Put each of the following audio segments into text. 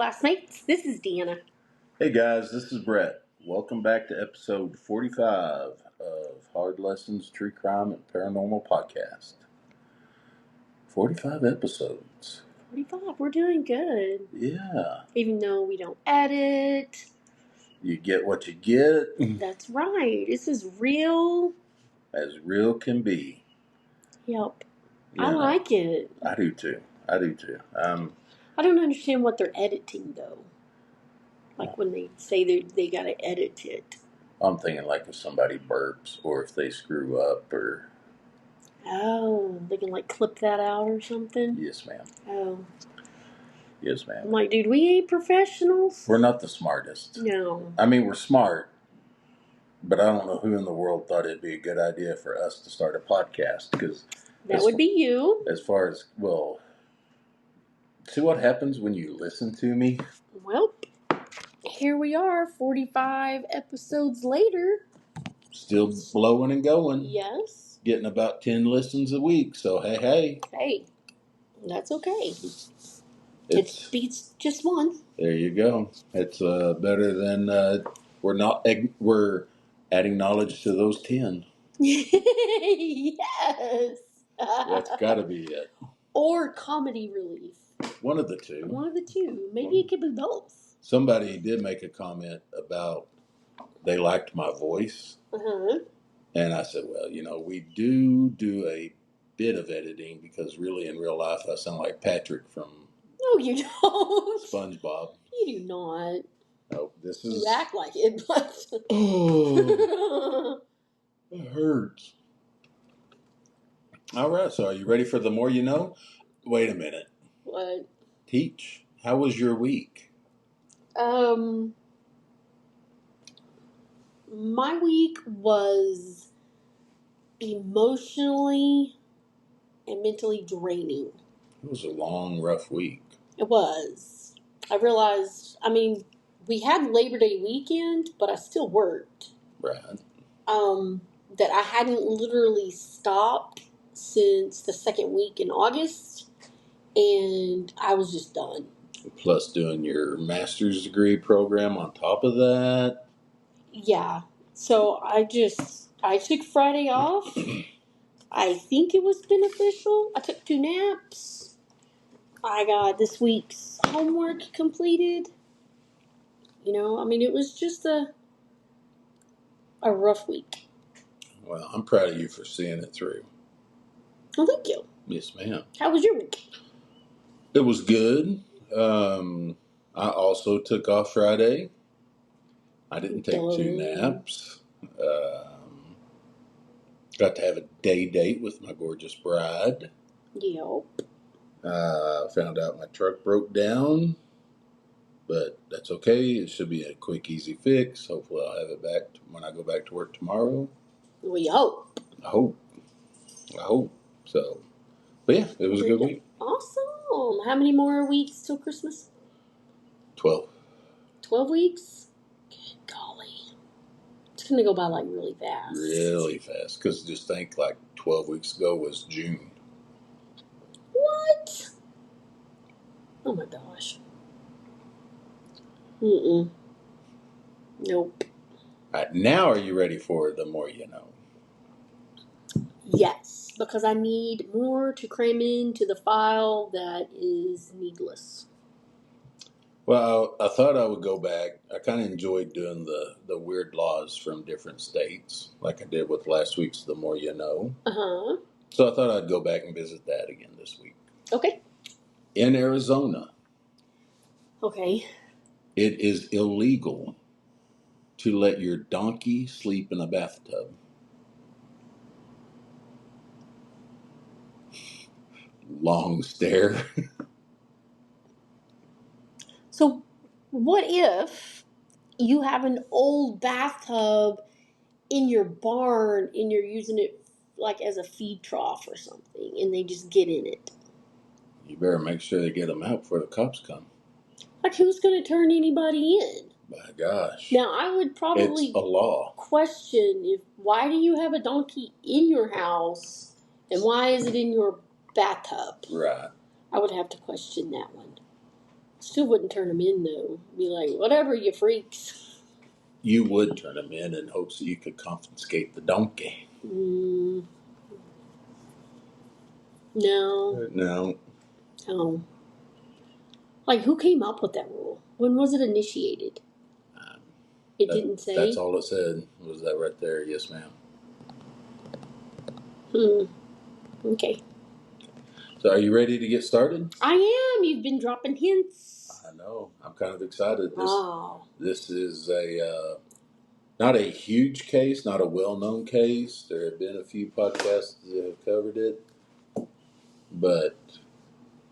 classmates. This is Deanna. Hey guys, this is Brett. Welcome back to episode 45 of Hard Lessons, True Crime, and Paranormal Podcast. 45 episodes. 45. We're doing good. Yeah. Even though we don't edit. You get what you get. That's right. This is real. As real can be. Yep. I like it. I do too. I don't understand what they're editing, though. Like when they say they got to edit it. I'm thinking like if somebody burps or if they screw up or... Oh, they can like clip that out or something? Yes, ma'am. Oh. Yes, ma'am. I'm like, dude, we ain't professionals. We're not the smartest. No. I mean, we're smart, but I don't know who in the world thought it'd be a good idea for us to start a podcast, because... That would be you. As far as, well, see what happens when you listen to me? Well, here we are, 45 episodes later. Still blowing and going. Yes. Getting about 10 listens a week, so hey. Hey, that's okay. It beats just one. There you go. It's better than we're adding knowledge to those 10. Yes. That's got to be it. Or comedy relief. One of the two. Maybe it could be both. Somebody did make a comment about they liked my voice. Uh-huh. And I said, well, we do a bit of editing, because really in real life I sound like Patrick from... No, you don't. SpongeBob. You do not. Oh, this is... You act like it, but... Oh, it hurts. All right, so are you ready for the more you know? Wait a minute. What? Teach, how was your week? My week was emotionally and mentally draining. It was a long, rough week. It was. I realized, we had Labor Day weekend, but I still worked. Right. That I hadn't literally stopped since the second week in August, and I was just done. Plus doing your master's degree program on top of that. Yeah. So I took Friday off. I think it was beneficial. I took 2 naps. I got this week's homework completed. It was just a rough week. Well, I'm proud of you for seeing it through. Oh, thank you. Yes, ma'am. How was your week? It was good. I also took off Friday. I didn't take 2 naps. Got to have a day date with my gorgeous bride. Yep. Found out my truck broke down, but that's okay. It should be a quick, easy fix. Hopefully I'll have it back when I go back to work tomorrow. We hope. I hope. So, but yeah, it was a good week. Awesome. How many more weeks till Christmas? 12. 12 weeks? Good golly. It's going to go by really fast. Really fast. Because just think 12 weeks ago was June. What? Oh my gosh. Nope. All right, now are you ready for the more you know? Yes, because I need more to cram into the file that is needless. Well, I thought I would go back. I kind of enjoyed doing the weird laws from different states, like I did with last week's The More You Know. Uh-huh. So I thought I'd go back and visit that again this week. Okay. In Arizona. Okay. It is illegal to let your donkey sleep in a bathtub. Long stare. So, what if you have an old bathtub in your barn and you're using it as a feed trough or something, and they just get in it? You better make sure they get them out before the cops come. Who's going to turn anybody in? My gosh. Now, I would probably it's a law. Question why do you have a donkey in your house, and why is it in your bathtub? Right. I would have to question that one. Still wouldn't turn them in, though. Be like, whatever, you freaks. You would turn them in hopes that you could confiscate the donkey. No. No. Oh. Like, who came up with that rule? When was it initiated? It didn't say? That's all it said, was that right there. Yes, ma'am. Okay. So are you ready to get started? I am. You've been dropping hints. I know. I'm kind of excited. This is not a huge case, not a well-known case. There have been a few podcasts that have covered it, but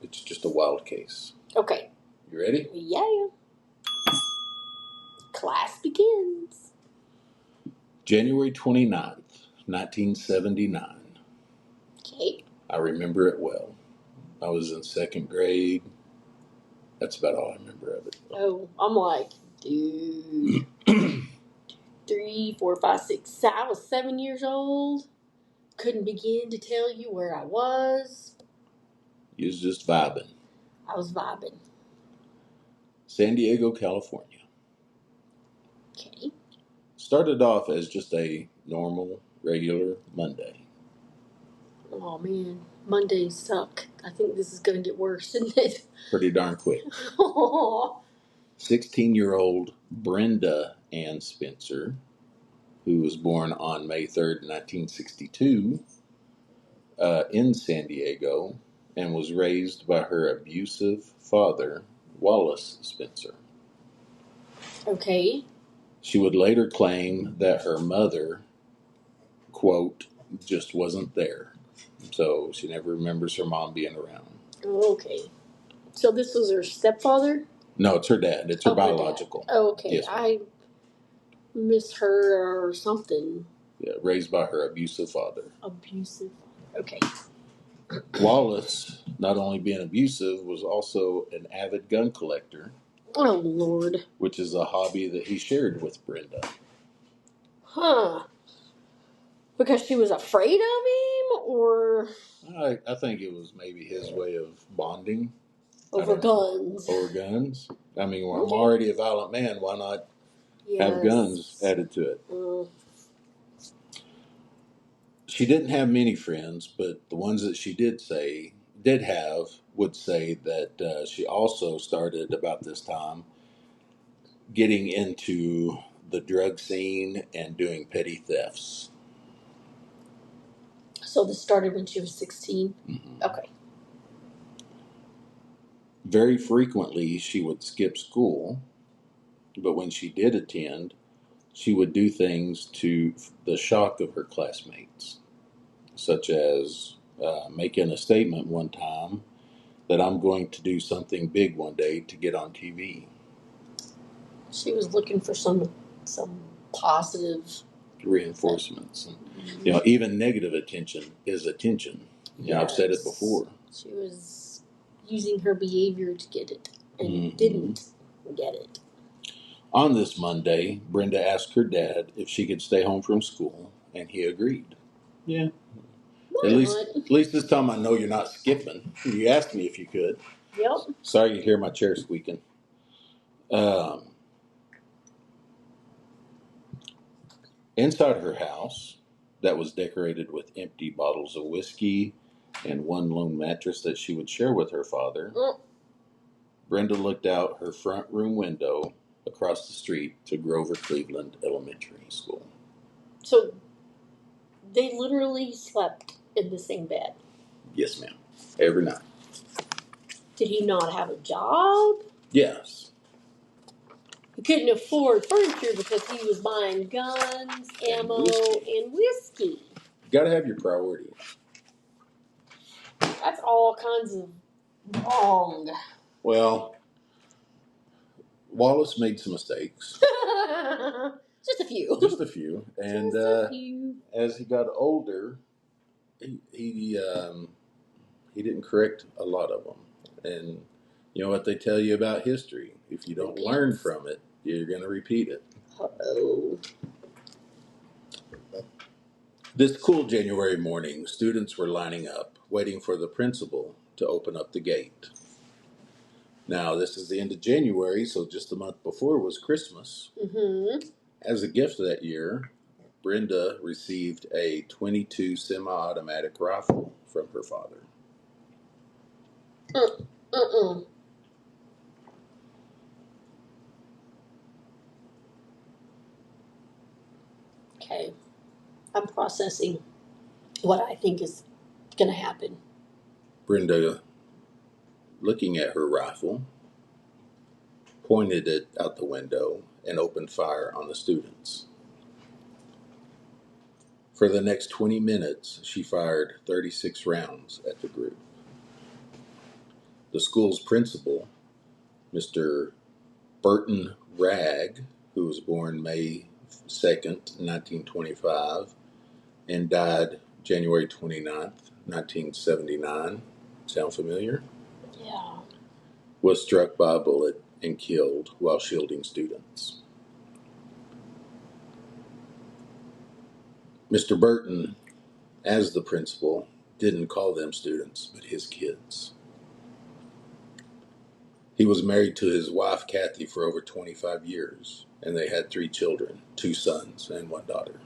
it's just a wild case. Okay. You ready? Yeah. Class begins. January 29th, 1979. Okay. I remember it well. I was in second grade. That's about all I remember of it. Oh, I'm like, dude. 3, 4, 5, 6. I was 7 years old. Couldn't begin to tell you where I was. You was just vibing. I was vibing. San Diego, California. Okay. Started off as just a normal, regular Monday. Oh, man. Mondays suck. I think this is going to get worse, isn't it? Pretty darn quick. 16-year-old Brenda Ann Spencer, who was born on May 3rd, 1962, in San Diego, and was raised by her abusive father, Wallace Spencer. Okay. She would later claim that her mother, quote, just wasn't there. So she never remembers her mom being around. Okay. So this was her stepfather? No, it's her dad. It's her biological. Dad. Oh, okay. Yes, I miss her or something. Yeah, raised by her abusive father. Abusive. Okay. Wallace, not only being abusive, was also an avid gun collector. Oh, Lord. Which is a hobby that he shared with Brenda. Huh. Because she was afraid of him, or? I think it was maybe his way of bonding. Over guns. Over guns. I mean, well, I'm already a violent man. Why not have guns added to it? She didn't have many friends, but the ones that she did have would say that she also started about this time getting into the drug scene and doing petty thefts. So this started when she was 16? Mm-hmm. Okay. Very frequently, she would skip school, but when she did attend, she would do things to the shock of her classmates, such as making a statement one time that I'm going to do something big one day to get on TV. She was looking for some positive reinforcements. And, even negative attention is attention. I've said it before. She was using her behavior to get it and didn't get it. On this Monday, Brenda asked her dad if she could stay home from school, and he agreed. Yeah. At least this time I know you're not skipping. You asked me if you could. Yep. Sorry you hear my chair squeaking. Inside her house, that was decorated with empty bottles of whiskey and one lone mattress that she would share with her father, Brenda looked out her front room window across the street to Grover Cleveland Elementary School. So they literally slept in the same bed? Yes, ma'am. Every night. Did he not have a job? Yes. He couldn't afford furniture because he was buying guns, ammo, and whiskey. You got to have your priorities. That's all kinds of wrong. Well, Wallace made some mistakes. Just a few. Just a few. And as he got older, he didn't correct a lot of them. And you know what they tell you about history? If you don't learn from it, you're going to repeat it. Uh-oh. This cool January morning, students were lining up, waiting for the principal to open up the gate. Now, this is the end of January, so just the month before was Christmas. Mm-hmm. As a gift that year, Brenda received a .22 semi-automatic rifle from her father. Mm-mm. Okay. I'm processing what I think is going to happen. Brenda, looking at her rifle, pointed it out the window and opened fire on the students. For the next 20 minutes, she fired 36 rounds at the group. The school's principal, Mr. Burton Ragg, who was born May 2nd, 1925, and died January 29th, 1979. Sound familiar? Yeah. Was struck by a bullet and killed while shielding students. Mr. Burton, as the principal, didn't call them students, but his kids. He was married to his wife, Kathy, for over 25 years, and they had 3 children, 2 sons and 1 daughter.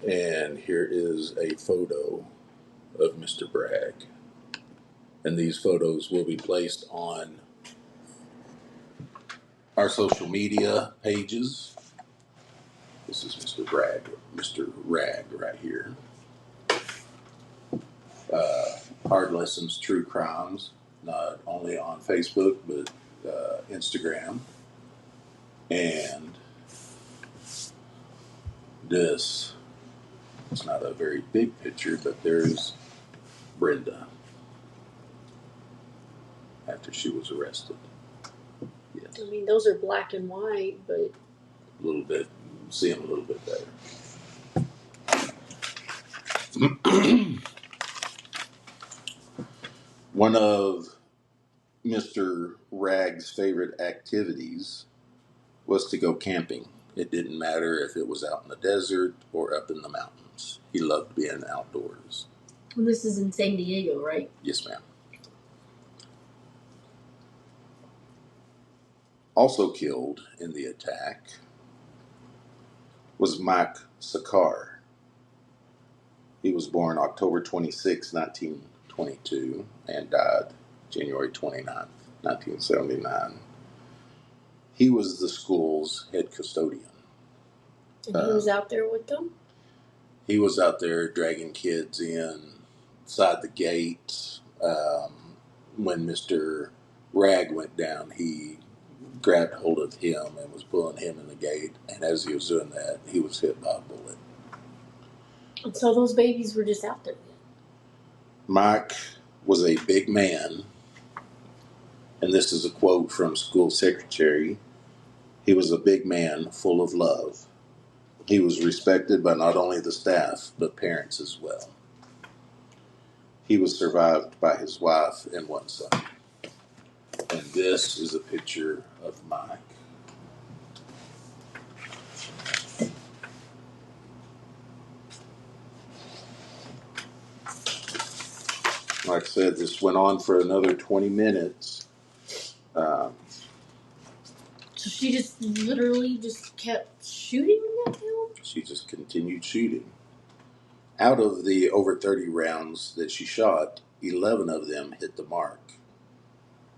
And here is a photo of Mr. Bragg. And these photos will be placed on our social media pages. This is Mr. Ragg right here. Hard Lessons, True Crimes, not only on Facebook, but Instagram. And this, it's not a very big picture, but there's Brenda after she was arrested. Yes. I mean, those are black and white, but A little bit, see them a little bit better. One of Mr. Ragg's favorite activities was to go camping. It didn't matter if it was out in the desert or up in the mountains. He loved being outdoors. this is in San Diego, right? Yes, ma'am. Also killed in the attack was Mike Sakar. He was born October 26, 1922, and died January 29, 1979. He was the school's head custodian. And he was out there with them? He was out there dragging kids inside the gate. When Mr. Ragg went down, he grabbed hold of him and was pulling him in the gate. And as he was doing that, he was hit by a bullet. And so those babies were just out there then? Mike was a big man. And this is a quote from school secretary. He was a big man full of love. He was respected by not only the staff, but parents as well. He was survived by his wife and 1 son. And this is a picture of Mike. Like I said, this went on for another 20 minutes. So she just literally just kept shooting at him? She just continued shooting. Out of the over 30 rounds that she shot, 11 of them hit the mark,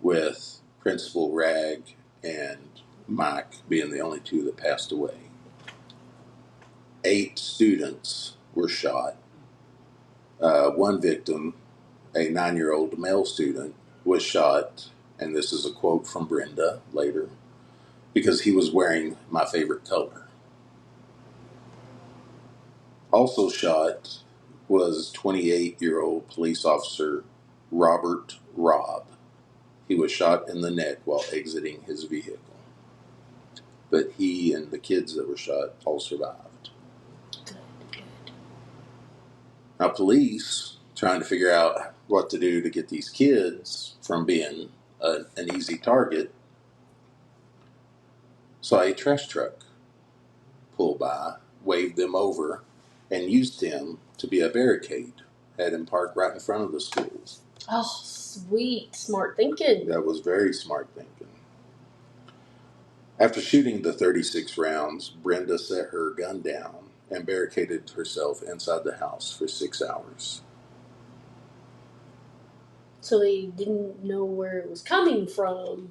with Principal Ragg and Mike being the only 2 that passed away. 8 students were shot. One victim, a 9-year-old male student, was shot, and this is a quote from Brenda later, because he was wearing my favorite color. Also shot was 28-year-old police officer Robert Robb. He was shot in the neck while exiting his vehicle. But he and the kids that were shot all survived. Good. Now, police, trying to figure out what to do to get these kids from being an easy target, saw a trash truck pull by, waved them over, and used him to be a barricade. Had him parked right in front of the schools. Oh, sweet. Smart thinking. That was very smart thinking. After shooting the 36 rounds, Brenda set her gun down and barricaded herself inside the house for 6 hours. So they didn't know where it was coming from.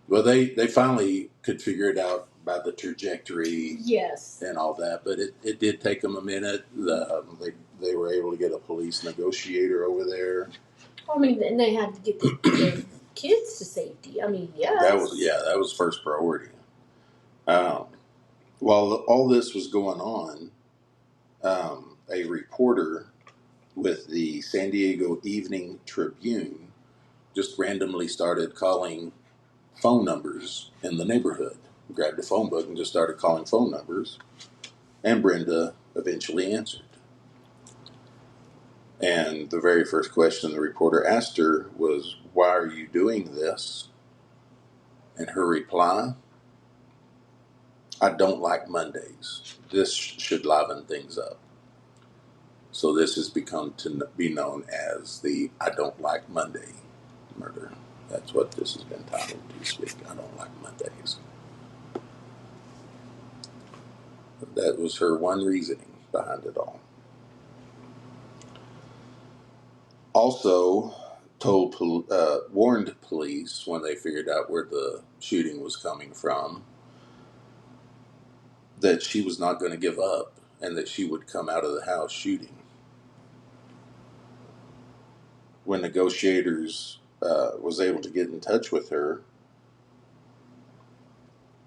Well, they finally could figure it out by the trajectory Yes. and all that, but it did take them a minute. They were able to get a police negotiator over there. I mean, and they had to get their kids to safety. I mean, yes. That was first priority. Um, while all this was going on, a reporter with the San Diego Evening Tribune just randomly started calling phone numbers in the neighborhood. Grabbed a phone book and just started calling phone numbers, and Brenda eventually answered. And the very first question the reporter asked her was, "Why are you doing this?" And her reply, "I don't like Mondays. This should liven things up." So this has become to be known as the "I don't like Monday" murder. That's what this has been titled this week. I don't like Mondays. That was her one reasoning behind it all. Also, warned police when they figured out where the shooting was coming from that she was not going to give up and that she would come out of the house shooting. When negotiators was able to get in touch with her,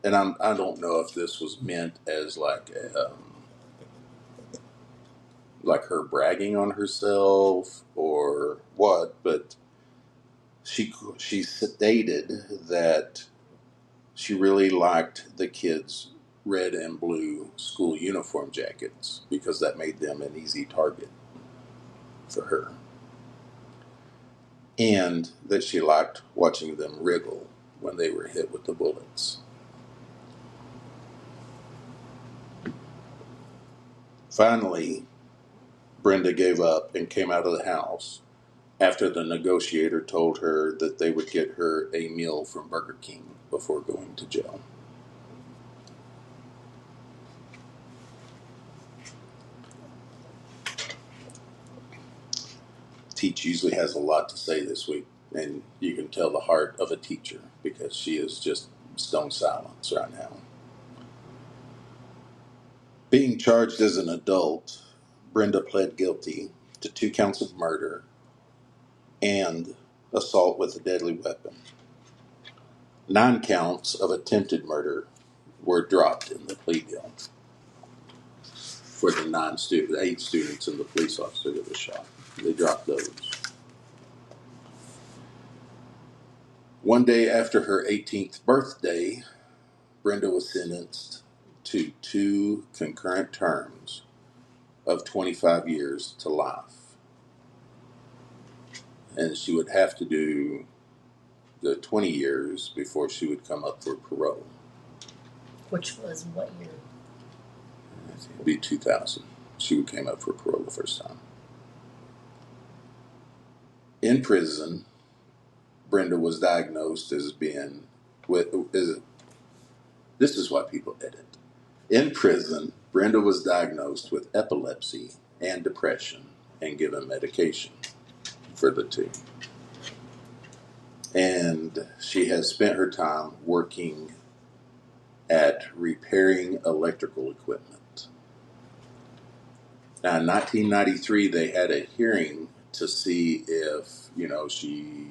and I don't know if this was meant as like her bragging on herself or what, but she stated that she really liked the kids' red and blue school uniform jackets because that made them an easy target for her. And that she liked watching them wriggle when they were hit with the bullets. Finally, Brenda gave up and came out of the house after the negotiator told her that they would get her a meal from Burger King before going to jail. Teach usually has a lot to say this week, and you can tell the heart of a teacher because she is just stone silence right now. Being charged as an adult, Brenda pled guilty to 2 counts of murder and assault with a deadly weapon. 9 counts of attempted murder were dropped in the plea deal for the 8 students and the police officer that was shot. They dropped those. One day after her 18th birthday, Brenda was sentenced to 2 concurrent terms of 25 years to life. And she would have to do the 20 years before she would come up for parole. Which was what year? It would be 2000. She came up for parole the first time. In prison, Brenda was diagnosed as being this is why people edit. In prison, Brenda was diagnosed with epilepsy and depression and given medication for the 2. And she has spent her time working at repairing electrical equipment. Now, in 1993, they had a hearing to see if, she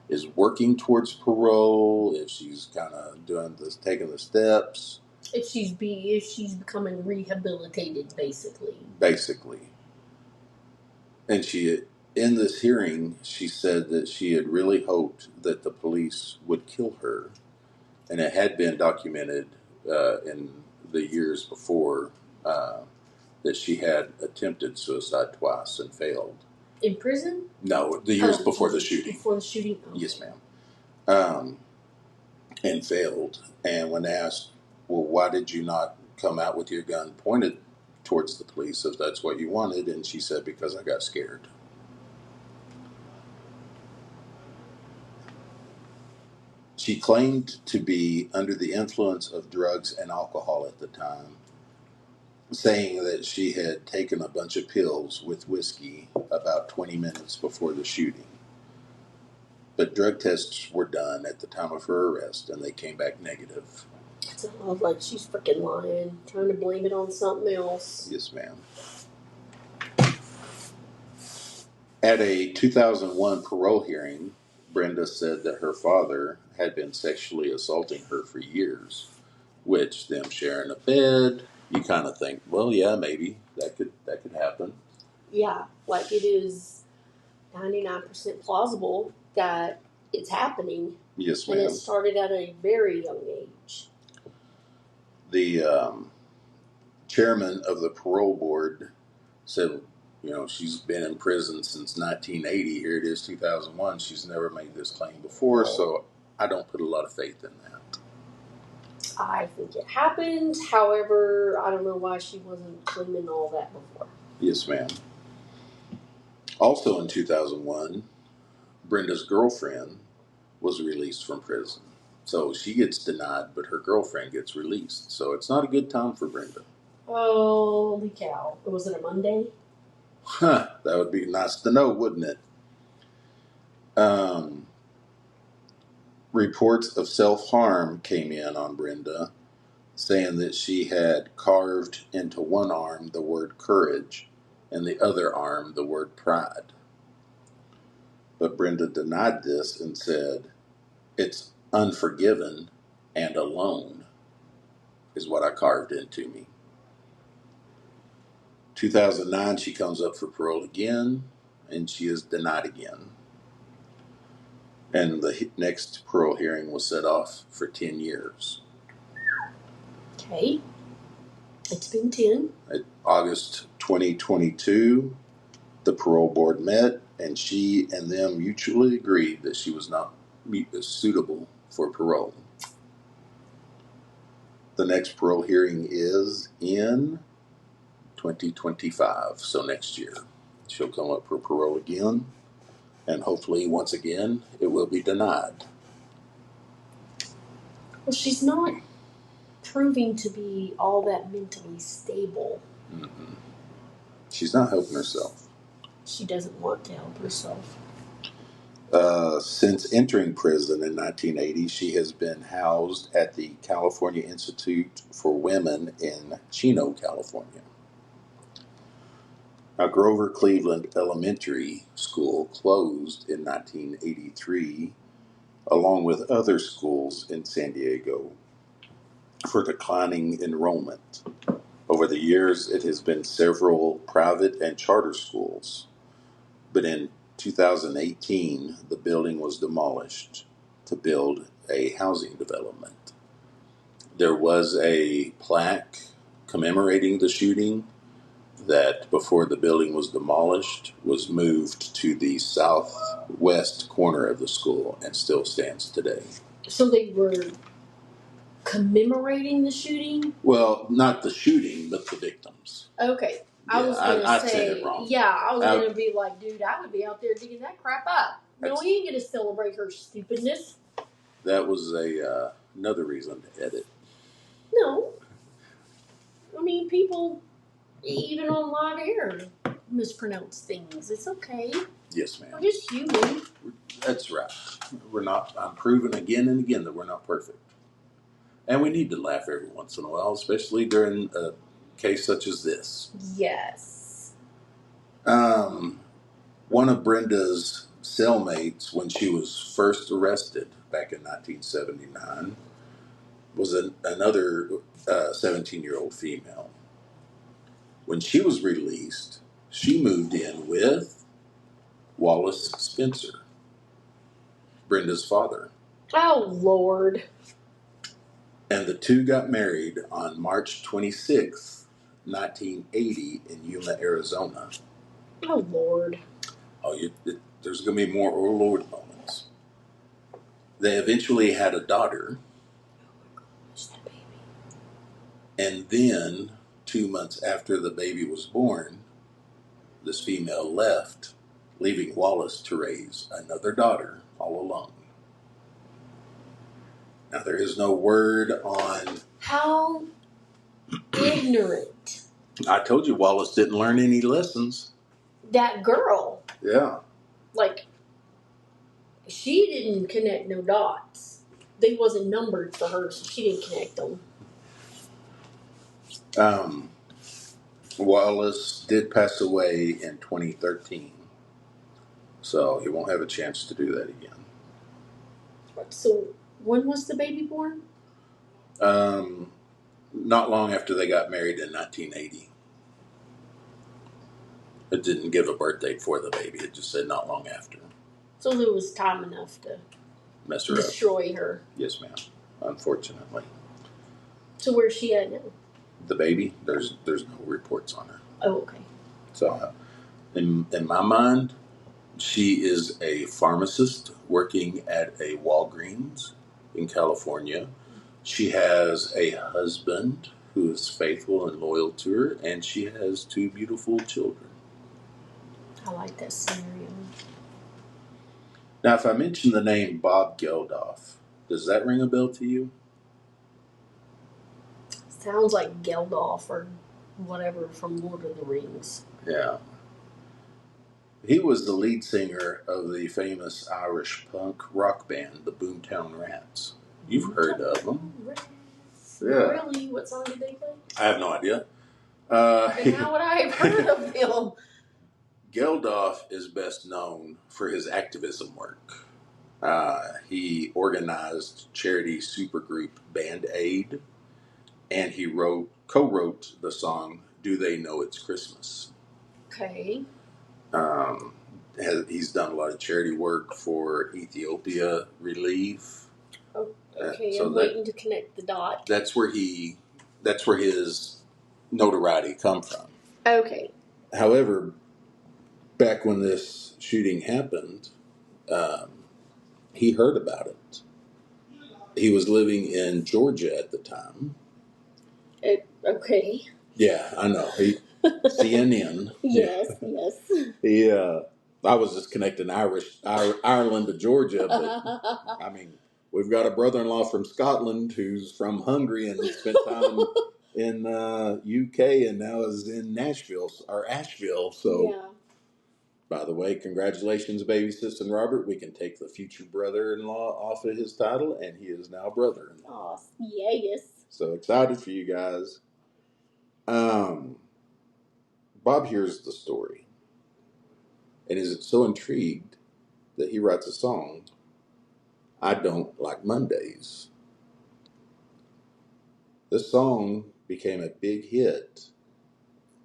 is working towards parole, if she's kind of taking the steps. If she's becoming rehabilitated, basically. Basically. And in this hearing, she said that she had really hoped that the police would kill her. And it had been documented in the years before that she had attempted suicide twice and failed. In prison? No, the years before the shooting. Before the shooting? Okay. Yes, ma'am. And failed. And when asked, well, why did you not come out with your gun pointed towards the police if that's what you wanted? And she said, because I got scared. She claimed to be under the influence of drugs and alcohol at the time, saying that she had taken a bunch of pills with whiskey about 20 minutes before the shooting. But drug tests were done at the time of her arrest, and they came back negative. It sounds like she's freaking lying, trying to blame it on something else. Yes, ma'am. At a 2001 parole hearing, Brenda said that her father had been sexually assaulting her for years, which, them sharing a bed, you kind of think, well, yeah, maybe that could happen. Yeah, like it is 99% plausible that it's happening. Yes, and ma'am. it started at a very young age. The chairman of the parole board said, she's been in prison since 1980. Here it is, 2001. She's never made this claim before, so I don't put a lot of faith in that. I think it happened. However, I don't know why she wasn't claiming all that before. Yes, ma'am. Also in 2001, Brenda's girlfriend was released from prison. So she gets denied, but her girlfriend gets released. So it's not a good time for Brenda. Holy cow. Was it a Monday? Huh, that would be nice to know, wouldn't it? Reports of self-harm came in on Brenda, saying that she had carved into one arm the word courage and the other arm the word pride. But Brenda denied this and said, it's unforgiven and alone is what I carved into me. 2009, she comes up for parole again, and she is denied again. And the next parole hearing was set off for 10 years. Okay. It's been 10. August 2022, the parole board met, and she and them mutually agreed that she was not suitable for parole. The next parole hearing is in 2025, so next year. She'll come up for parole again, and hopefully, once again, it will be denied. Well, she's not proving to be all that mentally stable. Mm-hmm. She's not helping herself. She doesn't want to help herself. Since entering prison in 1980, she has been housed at the California Institute for Women in Chino, California. Now, Grover Cleveland Elementary School closed in 1983, along with other schools in San Diego, for declining enrollment. Over the years, it has been several private and charter schools, but in 2018, the building was demolished to build a housing development. There was a plaque commemorating the shooting that, before the building was demolished, was moved to the southwest corner of the school and still stands today. So they were commemorating the shooting? Well, not the shooting, but the victims. Okay. Yeah, I said it wrong. Yeah, I was going to be like, dude, I would be out there digging that crap up. No, he ain't going to celebrate her stupidness. That was another reason to edit. No. I mean, people, even on live air, mispronounce things. It's okay. Yes, ma'am. We're just human. That's right. I'm proving again and again that we're not perfect. And we need to laugh every once in a while, especially during a case such as this. Yes. One of Brenda's cellmates, when she was first arrested back in 1979, was another 17-year-old female. When she was released, she moved in with Wallace Spencer, Brenda's father. Oh, Lord. And the two got married on March 26th, 1980 in Yuma, Arizona. Oh, Lord. Oh, there's going to be more oh Lord moments. They eventually had a daughter. Who's that baby? And then, 2 months after the baby was born, this female left, leaving Wallace to raise another daughter all alone. Now, there is no word on... How ignorant. I told you Wallace didn't learn any lessons. That girl. Yeah. Like, she didn't connect no dots. They wasn't numbered for her, so she didn't connect them. Wallace did pass away in 2013, so he won't have a chance to do that again. So, when was the baby born? Not long after they got married in 1980. It didn't give a birth date for the baby. It just said not long after. So there was time enough to Mess her destroy up. her. Yes, ma'am. Unfortunately. So where's she at now? The baby, there's no reports on her. Oh, okay. So, in my mind, she is a pharmacist working at a Walgreens in California. She has a husband who is faithful and loyal to her, and she has 2 beautiful children. I like that scenario. Now, if I mention the name Bob Geldof, does that ring a bell to you? Sounds like Geldof or whatever from Lord of the Rings. Yeah. He was the lead singer of the famous Irish punk rock band, the Boomtown Rats. You've heard of them. Yeah. Really? What song did they play? I have no idea. Then how would I have heard of them? Geldof is best known for his activism work. He organized charity supergroup Band Aid, and he co-wrote the song "Do They Know It's Christmas." Okay. He's done a lot of charity work for Ethiopia Relief. Oh, okay, so I'm waiting to connect the dot. That's where his notoriety come from. Okay. However, back when this shooting happened, he heard about it. He was living in Georgia at the time. Okay. Yeah, I know. CNN. Yes. I was just connecting Ireland to Georgia, but I mean, we've got a brother-in-law from Scotland who's from Hungary and spent time in UK and now is in Asheville. So, yeah. By the way, congratulations, baby sister Robert. We can take the future brother-in-law off of his title, and he is now brother-in-law. Oh, yes. So excited for you guys. Bob hears the story and is so intrigued that he writes a song, "I Don't Like Mondays." This song became a big hit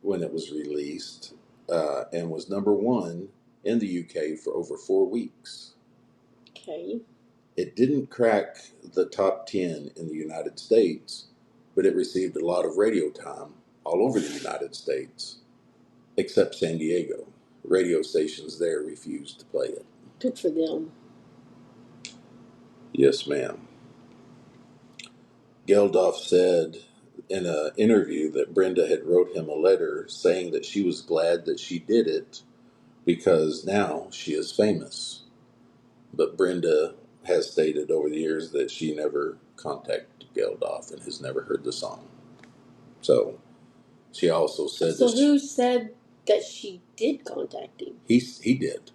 when it was released and was #1 in the UK for over 4 weeks. Okay. It didn't crack the top 10 in the United States, but it received a lot of radio time all over the United States, except San Diego. Radio stations there refused to play it. Good for them. Yes, ma'am. Geldof said in an interview that Brenda had wrote him a letter saying that she was glad that she did it because now she is famous. But Brenda has stated over the years that she never contacted Geldof and has never heard the song. So she also said so who said that she did contact him? He did.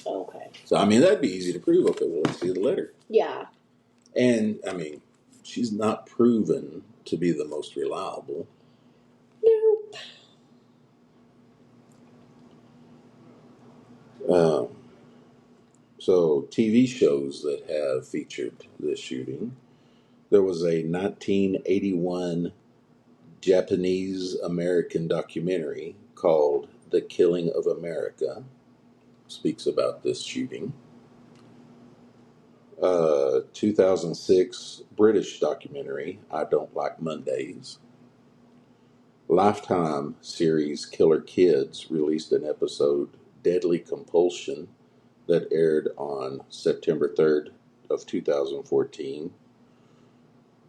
Okay. So, I mean, that'd be easy to prove. Okay, well, let's see the letter. Yeah. And, I mean, she's not proven to be the most reliable. Nope. So, TV shows that have featured this shooting. There was a 1981 Japanese-American documentary called "The Killing of America." Speaks about this shooting. 2006 British documentary, "I Don't Like Mondays." Lifetime series Killer Kids released an episode, "Deadly Compulsion," that aired on September 3rd of 2014.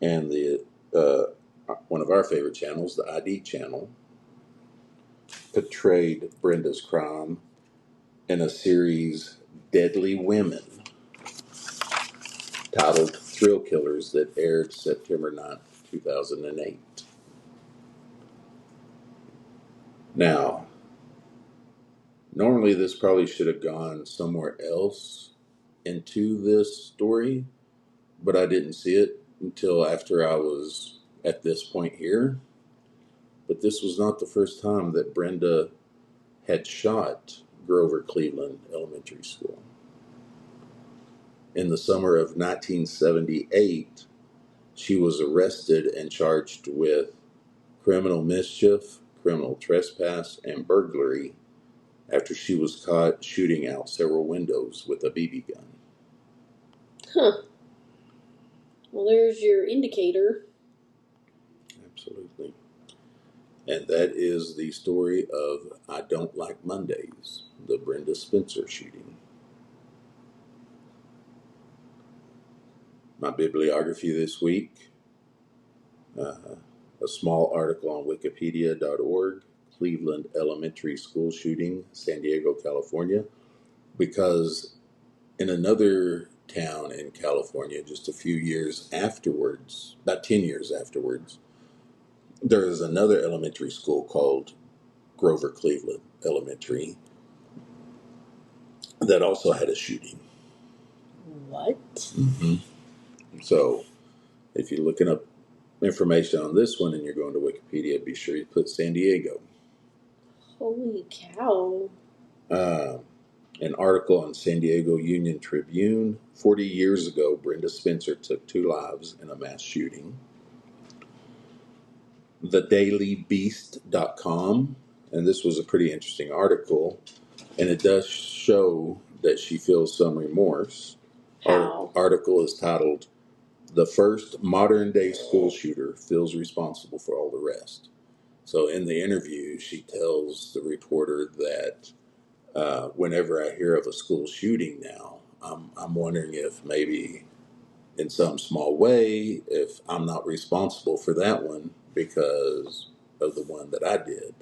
And the one of our favorite channels, the ID channel, portrayed Brenda's crime in a series, "Deadly Women," titled Thrill Killers that aired September 9th, 2008. Now, normally this probably should have gone somewhere else into this story, but I didn't see it until after I was at this point here. But this was not the first time that Brenda had shot Grover Cleveland Elementary School. In the summer of 1978, she was arrested and charged with criminal mischief, criminal trespass, and burglary after she was caught shooting out several windows with a BB gun. Huh. Well, there's your indicator. Absolutely. And that is the story of I Don't Like Mondays, the Brenda Spencer shooting. My bibliography this week, a small article on wikipedia.org, Cleveland Elementary School shooting, San Diego, California, because in another town in California, just a few years afterwards, about 10 years afterwards, there is another elementary school called Grover Cleveland Elementary that also had a shooting. What? Mm-hmm. So, if you're looking up information on this one and you're going to Wikipedia, be sure you put San Diego. Holy cow. An article on San Diego Union Tribune. 40 years ago, Brenda Spencer took 2 lives in a mass shooting. TheDailyBeast.com, and this was a pretty interesting article, and it does show that she feels some remorse. How? Our article is titled, "The First Modern Day School Shooter Feels Responsible for All the Rest." So in the interview, she tells the reporter that whenever I hear of a school shooting now, I'm wondering if maybe in some small way, if I'm not responsible for that one because of the one that I did.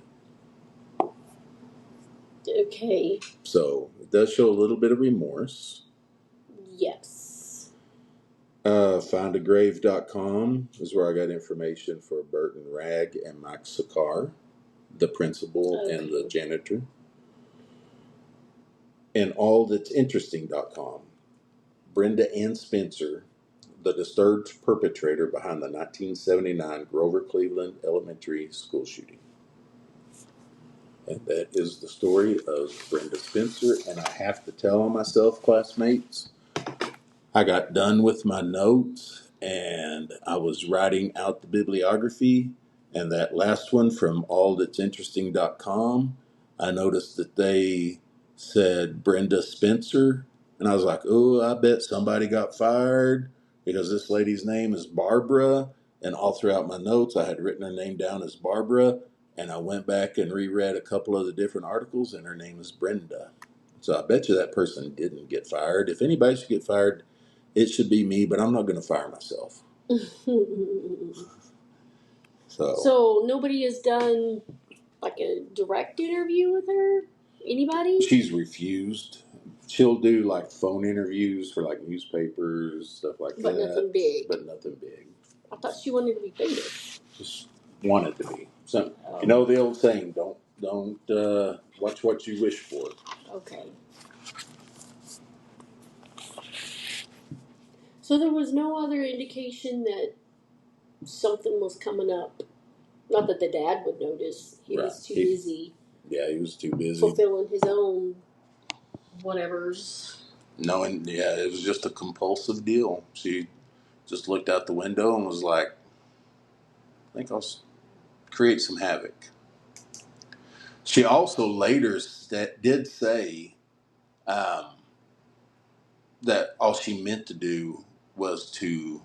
Okay. So it does show a little bit of remorse. Yes. Findagrave.com is where I got information for Burton Ragg and Mike Sakar, the principal and the janitor. And allthat'sinteresting.com. Brenda Ann Spencer, the disturbed perpetrator behind the 1979 Grover Cleveland Elementary School shooting. And that is the story of Brenda Spencer. And I have to tell on myself, classmates, I got done with my notes and I was writing out the bibliography. And that last one from allthat'sinteresting.com, I noticed that they said Brenda Spencer. And I was like, oh, I bet somebody got fired because this lady's name is Barbara. And all throughout my notes, I had written her name down as Barbara. And I went back and reread a couple of the different articles, and her name is Brenda. So I bet you that person didn't get fired. If anybody should get fired, it should be me, but I'm not going to fire myself. So nobody has done like a direct interview with her? Anybody? She's refused. She'll do like phone interviews for like newspapers, stuff like that. But nothing big. But nothing big. I thought she wanted to be famous. Just wanted to be. So, you know the old saying, don't watch what you wish for. Okay. So there was no other indication that something was coming up. Not that the dad would notice. He was too busy. Yeah, he was too busy. Fulfilling his own whatevers. No, and yeah, it was just a compulsive deal. She just looked out the window and was like, I think I'll create some havoc. She also later did say that all she meant to do was to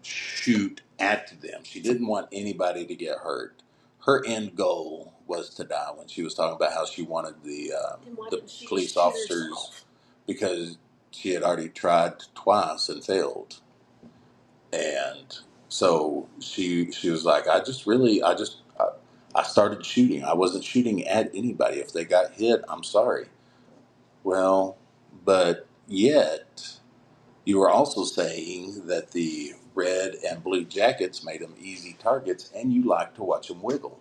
shoot at them. She didn't want anybody to get hurt. Her end goal was to die when she was talking about how she wanted the police officers because she had already tried twice and failed. And so she was like, I started shooting. I wasn't shooting at anybody. If they got hit, I'm sorry. Well, but yet You were also saying that the red and blue jackets made them easy targets, and you like to watch them wiggle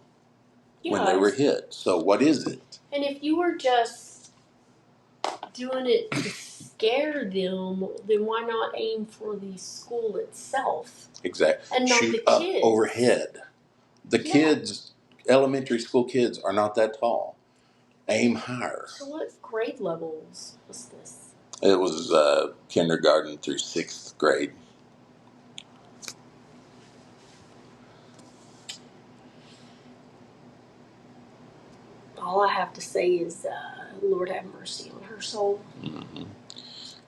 when they were Yes. hit. So what is it? And if you were just doing it to scare them, then why not aim for the school itself Exactly. and not Shoot the up kids? overhead. The kids, elementary school kids, are not that tall. Aim higher. So what grade levels was this? It was kindergarten through 6th grade. All I have to say is, Lord have mercy on her soul. Mm-hmm.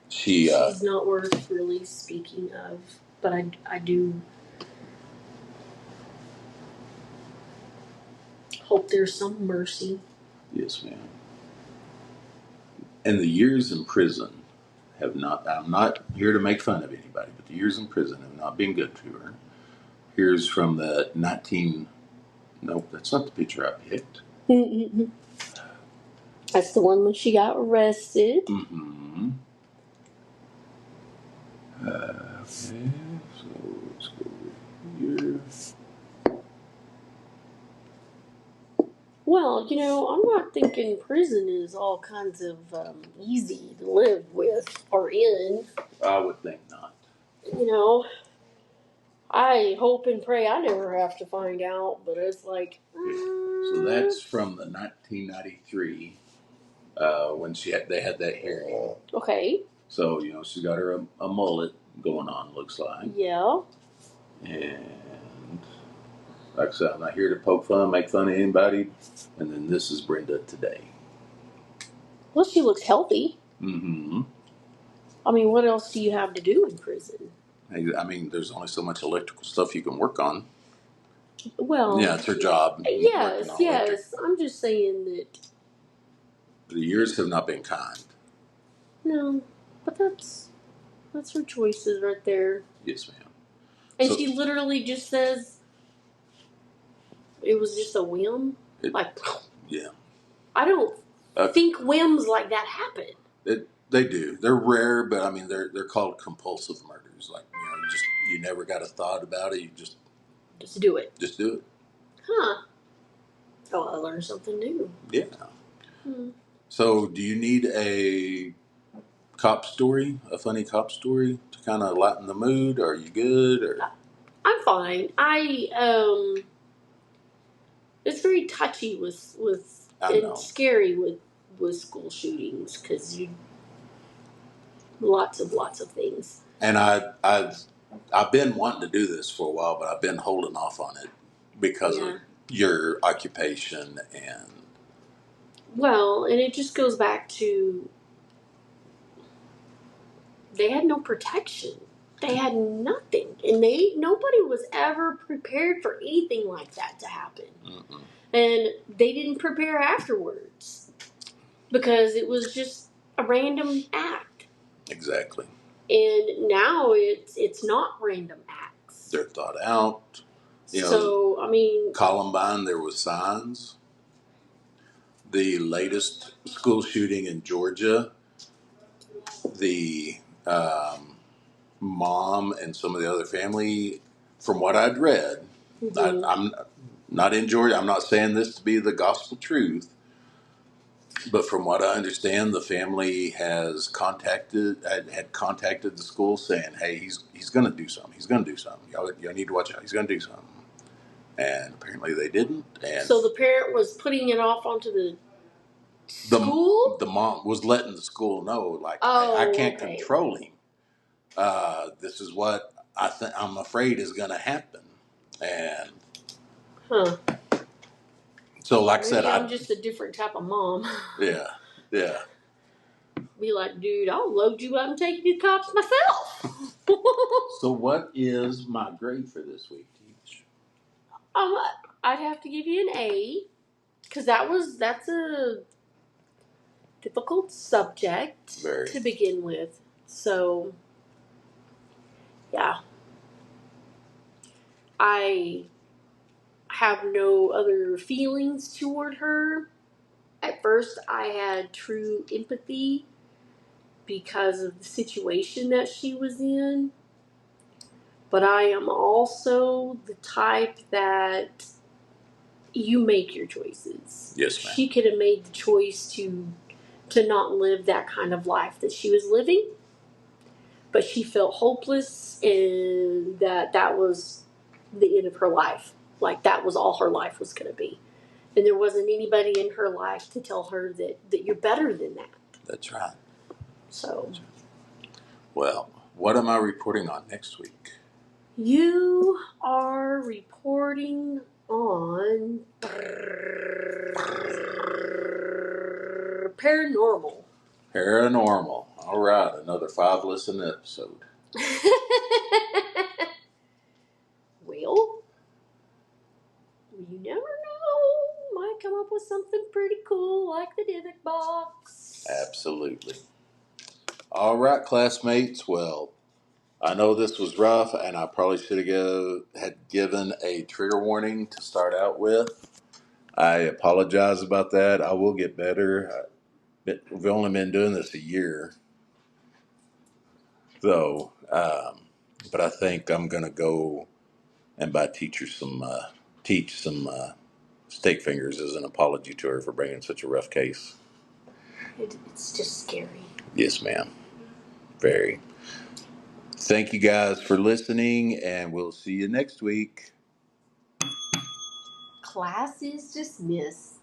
She's not worth really speaking of, but I do hope there's some mercy. Yes, ma'am. And the years in prison have not, I'm not here to make fun of anybody, but the years in prison have not been good to her. Here's from the 19, nope, that's not the picture I picked. That's the one when she got arrested. Mm-hmm. Okay, so let's go here. Well, I'm not thinking prison is all kinds of easy to live with or in. I would think not. I hope and pray I never have to find out, but it's like. So that's from the 1993 when they had that hearing. Okay. So she's got her a mullet going on, looks like. Yeah. And like I said, I'm not here to poke fun, make fun of anybody. And then this is Brenda today. Well, she looks healthy. Mm-hmm. I mean, what else do you have to do in prison? I mean, there's only so much electrical stuff you can work on. Well, yeah, it's her job. Yes. I'm just saying that. The years have not been kind. No, but that's her choices right there. Yes, ma'am. And she literally just says it was just a whim. Yeah. I don't think whims like that happen. They do. They're rare, but I mean, they're called compulsive murders. Like you never got a thought about it. You just do it. Just do it. Huh. Oh, I learned something new. Yeah. So, do you need a cop story, a funny cop story to kind of lighten the mood? Are you good? Or I'm fine. It's very touchy with and scary with school shootings because lots of things. And I've been wanting to do this for a while, but I've been holding off on it because of your occupation and. Well, and it just goes back to they had no protection. They had nothing, and nobody was ever prepared for anything like that to happen. Mm-mm. And they didn't prepare afterwards because it was just a random act. Exactly. And now it's not random acts. They're thought out. So I mean, Columbine, there was signs. The latest school shooting in Georgia, the mom and some of the other family, from what I'd read, I'm not in Georgia. I'm not saying this to be the gospel truth, but from what I understand, the family had contacted the school saying, "Hey, he's going to do something. He's going to do something. Y'all need to watch out. He's going to do something." And apparently they didn't. And so the parent was putting it off onto the school? The mom was letting the school know, like, I can't control him. This is what I'm afraid is going to happen. And so, like I said, I'm just a different type of mom. Yeah. Be like, dude, I'll load you up and take you to the cops myself. So what is my grade for this week, Teach? I'd have to give you an A, because that's a difficult subject to begin with. So, yeah. I have no other feelings toward her. At first, I had true empathy because of the situation that she was in. But I am also the type that you make your choices. Yes, ma'am. She could have made the choice to not live that kind of life that she was living, but she felt hopeless and that was the end of her life. Like that was all her life was going to be. And there wasn't anybody in her life to tell her that you're better than that. That's right. So, well, what am I reporting on next week? you are reporting on paranormal. Paranormal. All right, another 5 listen episode. Well, you never know. Might come up with something pretty cool like the Dybbuk box. Absolutely. All right, classmates. Well, I know this was rough, and I probably should have had given a trigger warning to start out with. I apologize about that. I will get better. We've only been doing this a year, though. But I think I'm going to go and buy teach some steak fingers as an apology to her for bringing such a rough case. It's just scary. Yes, ma'am. Very. Thank you guys for listening, and we'll see you next week. Class is dismissed.